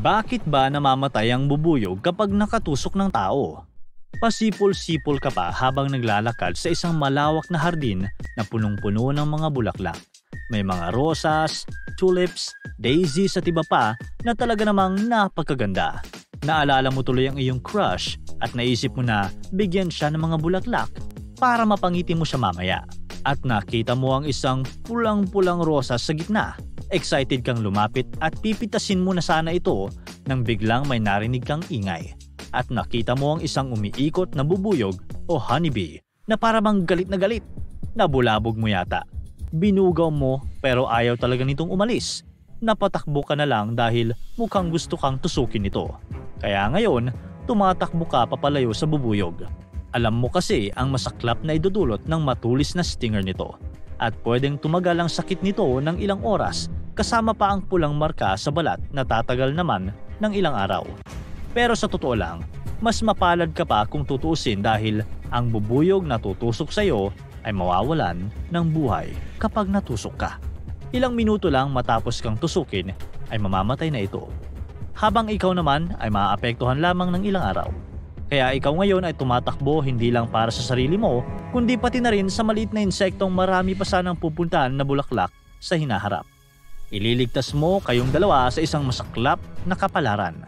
Bakit ba namamatay ang bubuyog kapag nakatusok ng tao? Pasipol-sipol ka pa habang naglalakad sa isang malawak na hardin na punong-puno ng mga bulaklak. May mga rosas, tulips, daisies at iba pa na talaga namang napakaganda. Naalala mo tuloy ang iyong crush at naisip mo na bigyan siya ng mga bulaklak para mapangiti mo siya mamaya. At nakita mo ang isang pulang-pulang rosas sa gitna. Excited kang lumapit at pipitasin mo na sana ito nang biglang may narinig kang ingay. At nakita mo ang isang umiikot na bubuyog o honeybee na parang galit na galit. Nabulabog mo yata. Binugaw mo pero ayaw talaga nitong umalis. Napatakbo ka na lang dahil mukhang gusto kang tusukin ito. Kaya ngayon, tumatakbo ka papalayo sa bubuyog. Alam mo kasi ang masaklap na idudulot ng matulis na stinger nito. At pwedeng tumagal ang sakit nito ng ilang oras kasama pa ang pulang marka sa balat na tatagal naman ng ilang araw. Pero sa totoo lang, mas mapalad ka pa kung tutusin dahil ang bubuyog na tutusok sa iyo ay mawawalan ng buhay kapag natusok ka. Ilang minuto lang matapos kang tusukin ay mamamatay na ito. Habang ikaw naman ay maaapektuhan lamang ng ilang araw. Kaya ikaw ngayon ay tumatakbo hindi lang para sa sarili mo, kundi pati na rin sa maliit na insektong marami pa sanang pupuntahan na bulaklak sa hinaharap. Ililigtas mo kayong dalawa sa isang masaklap na kapalaran.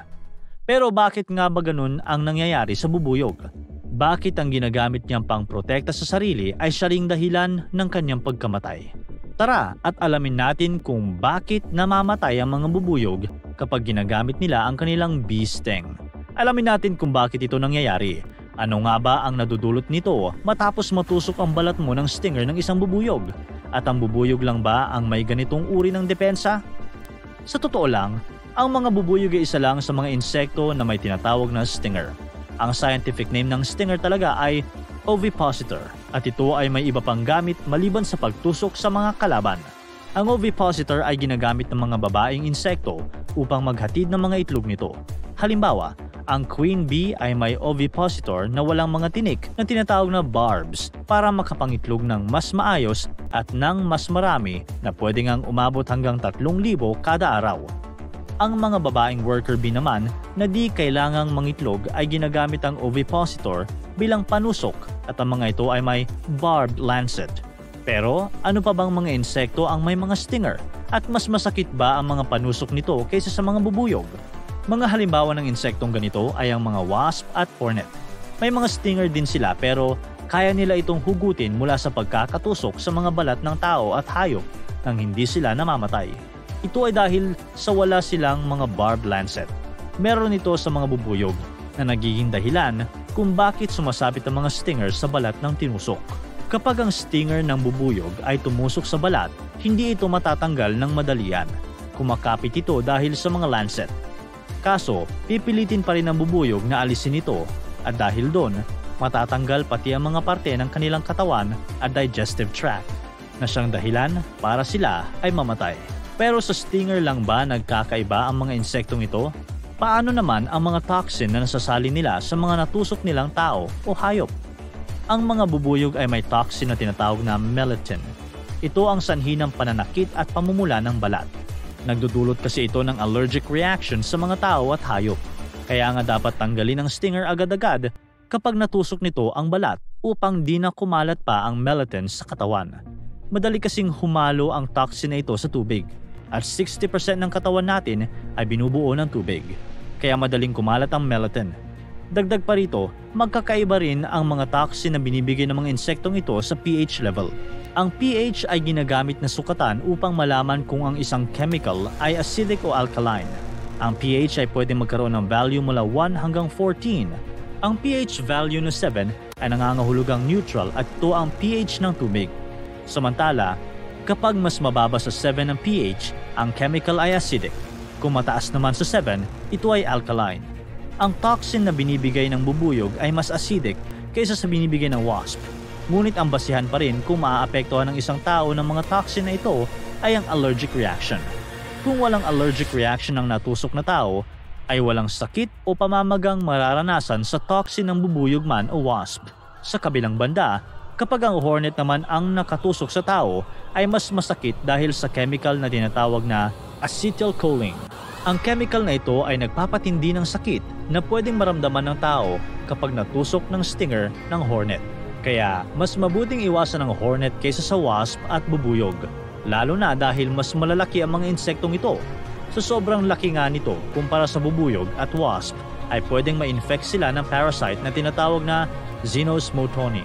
Pero bakit nga ba ganun ang nangyayari sa bubuyog? Bakit ang ginagamit niyang pangprotekta sa sarili ay siya ring dahilan ng kanyang pagkamatay? Tara at alamin natin kung bakit namamatay ang mga bubuyog kapag ginagamit nila ang kanilang bee sting. Alamin natin kung bakit ito nangyayari. Ano nga ba ang nadudulot nito matapos matusok ang balat mo ng stinger ng isang bubuyog? At ang bubuyog lang ba ang may ganitong uri ng depensa? Sa totoo lang, ang mga bubuyog ay isa lang sa mga insekto na may tinatawag na stinger. Ang scientific name ng stinger talaga ay ovipositor at ito ay may iba pang gamit maliban sa pagtusok sa mga kalaban. Ang ovipositor ay ginagamit ng mga babaeng insekto upang maghatid ng mga itlog nito. Halimbawa, ang queen bee ay may ovipositor na walang mga tinik na tinatawag na barbs para makapangitlog ng mas maayos at ng mas marami na pwede ngang umabot hanggang 3,000 kada araw. Ang mga babaeng worker bee naman na di kailangang mangitlog ay ginagamit ang ovipositor bilang panusok at ang mga ito ay may barbed lancet. Pero ano pa bang mga insekto ang may mga stinger at mas masakit ba ang mga panusok nito kaysa sa mga bubuyog? Mga halimbawa ng insektong ganito ay ang mga wasp at hornet. May mga stinger din sila pero kaya nila itong hugutin mula sa pagkakatusok sa mga balat ng tao at hayop nang hindi sila namamatay. Ito ay dahil sa wala silang mga barbed lancet. Meron ito sa mga bubuyog na nagiging dahilan kung bakit sumasabit ang mga stinger sa balat ng tinusok. Kapag ang stinger ng bubuyog ay tumusok sa balat, hindi ito matatanggal ng madalian. Kumakapit ito dahil sa mga lancet. Kaso, pipilitin pa rin ng bubuyog na alisin ito at dahil doon, matatanggal pati ang mga parte ng kanilang katawan at digestive tract na siyang dahilan para sila ay mamatay. Pero sa stinger lang ba nagkakaiba ang mga insektong ito? Paano naman ang mga toxin na nasasali nila sa mga natusok nilang tao o hayop? Ang mga bubuyog ay may toxin na tinatawag na melittin. Ito ang sanhi ng pananakit at pamumula ng balat. Nagdudulot kasi ito ng allergic reaction sa mga tao at hayop. Kaya nga dapat tanggalin ang stinger agad-agad kapag natusok nito ang balat upang di na kumalat pa ang melittin sa katawan. Madali kasing humalo ang toxin na ito sa tubig at 60% ng katawan natin ay binubuo ng tubig. Kaya madaling kumalat ang melittin. Dagdag pa rito, magkakaiba rin ang mga toxin na binibigay ng mga insektong ito sa pH level. Ang pH ay ginagamit na sukatan upang malaman kung ang isang chemical ay acidic o alkaline. Ang pH ay pwede magkaroon ng value mula 1 hanggang 14. Ang pH value na 7 ay nangangahulugang neutral at ito ang pH ng tubig. Samantala, kapag mas mababa sa 7 ang pH, ang chemical ay acidic. Kung mataas naman sa 7, ito ay alkaline. Ang toxin na binibigay ng bubuyog ay mas acidic kaysa sa binibigay ng wasp. Ngunit ang basihan pa rin kung maaapektuhan ng isang tao ng mga toxin na ito ay ang allergic reaction. Kung walang allergic reaction ng natusok na tao, ay walang sakit o pamamagang mararanasan sa toxin ng bubuyog man o wasp. Sa kabilang banda, kapag ang hornet naman ang nakatusok sa tao, ay mas masakit dahil sa chemical na tinatawag na acetylcholine. Ang chemical na ito ay nagpapatindi ng sakit na pwedeng maramdaman ng tao kapag natusok ng stinger ng hornet. Kaya mas mabuting iwasan ang hornet kaysa sa wasp at bubuyog, lalo na dahil mas malalaki ang mga insektong ito. Sa sobrang laki nga nito kumpara sa bubuyog at wasp ay pwedeng ma-infect sila ng parasite na tinatawag na Xenosmotoni.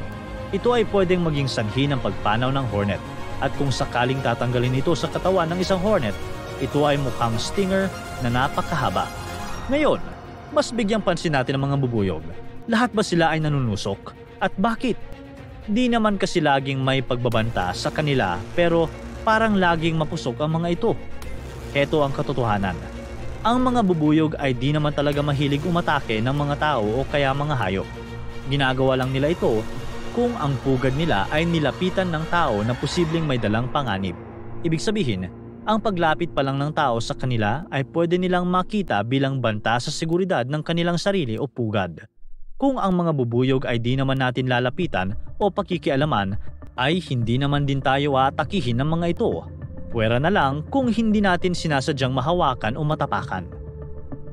Ito ay pwedeng maging sanhi ng pagpanaw ng hornet, at kung sakaling tatanggalin ito sa katawan ng isang hornet, ito ay mukhang stinger na napakahaba. Ngayon, mas bigyang pansin natin ang mga bubuyog. Lahat ba sila ay nanunusok? At bakit? Di naman kasi laging may pagbabanta sa kanila, pero parang laging mapusok ang mga ito. Heto ang katotohanan. Ang mga bubuyog ay di naman talaga mahilig umatake ng mga tao o kaya mga hayop. Ginagawa lang nila ito kung ang pugad nila ay nilapitan ng tao na posibleng may dalang panganib. Ibig sabihin, ang paglapit pa lang ng tao sa kanila ay pwede nilang makita bilang banta sa seguridad ng kanilang sarili o pugad. Kung ang mga bubuyog ay di naman natin lalapitan o pakikialaman, ay hindi naman din tayo aatakihin ng mga ito. Pwera na lang kung hindi natin sinasadyang mahawakan o matapakan.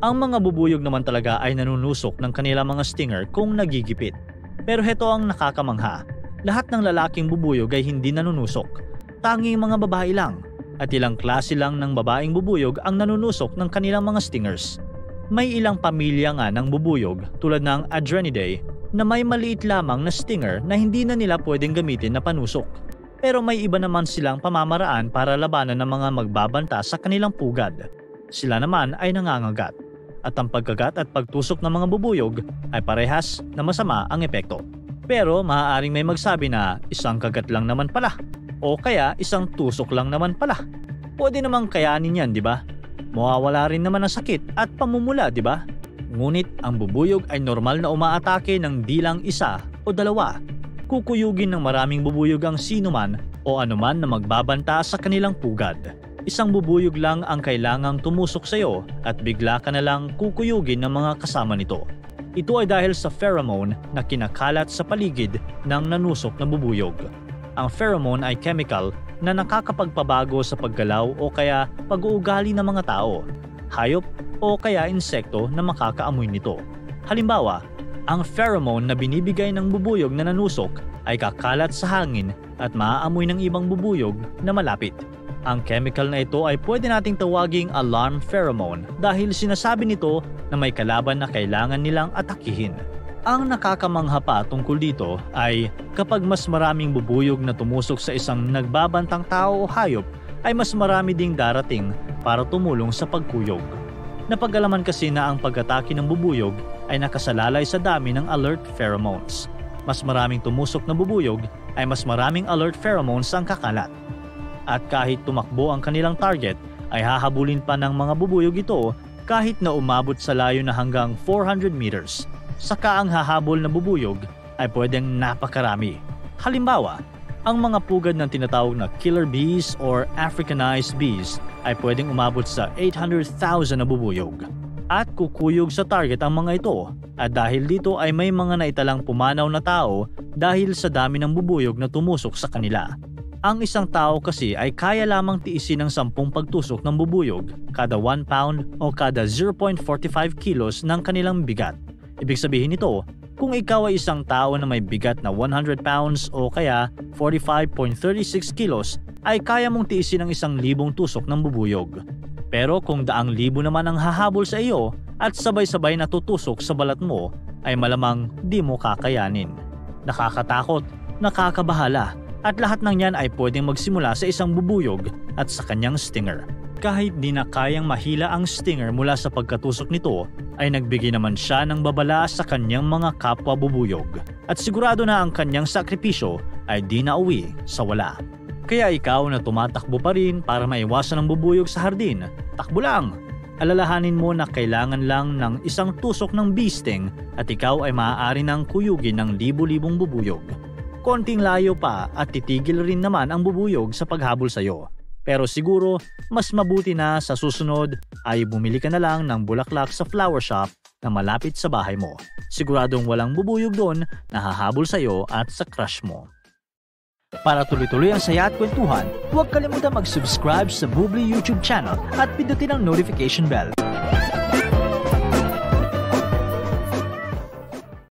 Ang mga bubuyog naman talaga ay nanunusok ng kanilang mga stinger kung nagigipit. Pero heto ang nakakamangha. Lahat ng lalaking bubuyog ay hindi nanunusok. Tanging mga babae lang. At ilang klase lang ng babaeng bubuyog ang nanunusok ng kanilang mga stingers. May ilang pamilya nga ng bubuyog tulad ng Adrenidae na may maliit lamang na stinger na hindi na nila pwedeng gamitin na panusok. Pero may iba naman silang pamamaraan para labanan ng mga magbabanta sa kanilang pugad. Sila naman ay nangangagat. At ang pagkagat at pagtusok ng mga bubuyog ay parehas na masama ang epekto. Pero maaaring may magsabi na isang kagat lang naman pala. O kaya isang tusok lang naman pala. Pwede namang kayanin yan, di ba? Mawawala rin naman ang sakit at pamumula, di ba? Ngunit ang bubuyog ay normal na umaatake ng di lang isa o dalawa. Kukuyugin ng maraming bubuyog ang sinuman o anuman na magbabanta sa kanilang pugad. Isang bubuyog lang ang kailangang tumusok sa iyo at bigla ka na lang kukuyugin ng mga kasama nito. Ito ay dahil sa pheromone na kinakalat sa paligid ng nanusok na bubuyog. Ang pheromone ay chemical na nakakapagpabago sa paggalaw o kaya pag-uugali ng mga tao, hayop o kaya insekto na makakaamoy nito. Halimbawa, ang pheromone na binibigay ng bubuyog na nanusok ay kakalat sa hangin at maaamoy ng ibang bubuyog na malapit. Ang chemical na ito ay pwede nating tawaging alarm pheromone dahil sinasabi nito na may kalaban na kailangan nilang atakihin. Ang nakakamangha pa tungkol dito ay kapag mas maraming bubuyog na tumusok sa isang nagbabantang tao o hayop ay mas marami ding darating para tumulong sa pagkuyog. Napag-alaman kasi na ang pag-atake ng bubuyog ay nakasalalay sa dami ng alert pheromones. Mas maraming tumusok na bubuyog ay mas maraming alert pheromones ang kakalat. At kahit tumakbo ang kanilang target ay hahabulin pa ng mga bubuyog ito kahit na umabot sa layo na hanggang 400 meters. Saka ang hahabol na bubuyog ay pwedeng napakarami. Halimbawa, ang mga pugad ng tinatawag na killer bees or Africanized bees ay pwedeng umabot sa 800,000 na bubuyog. At kukuyog sa target ang mga ito. At dahil dito ay may mga naitalang pumanaw na tao dahil sa dami ng bubuyog na tumusok sa kanila. Ang isang tao kasi ay kaya lamang tiisin ng 10 pagtusok ng bubuyog kada 1 pound o kada 0.45 kilos ng kanilang bigat. Ibig sabihin nito, kung ikaw ay isang tao na may bigat na 100 pounds o kaya 45.36 kilos, ay kaya mong tiisin ang 1,000 tusok ng bubuyog. Pero kung 100,000 naman ang hahabol sa iyo at sabay-sabay na tutusok sa balat mo, ay malamang di mo kakayanin. Nakakatakot, nakakabahala, at lahat ng yan ay pwedeng magsimula sa isang bubuyog at sa kanyang stinger. Kahit di na kayang mahila ang stinger mula sa pagkatusok nito, ay nagbigay naman siya ng babala sa kanyang mga kapwa bubuyog. At sigurado na ang kanyang sakripisyo ay di na uwi sa wala. Kaya ikaw na tumatakbo pa rin para maiwasan ang bubuyog sa hardin, takbo lang! Alalahanin mo na kailangan lang ng isang tusok ng bee sting at ikaw ay maaari ng kuyugin ng libu-libong bubuyog. Konting layo pa at titigil rin naman ang bubuyog sa paghabol sa iyo. Pero siguro, mas mabuti na sa susunod ay bumili ka na lang ng bulaklak sa flower shop na malapit sa bahay mo. Siguradong walang bubuyog doon na hahabol sa iyo at sa crush mo. Para tuloy-tuloy ang saya at kwentuhan, huwag kalimutan mag-subscribe sa Bubbly YouTube channel at pindutin ang notification bell.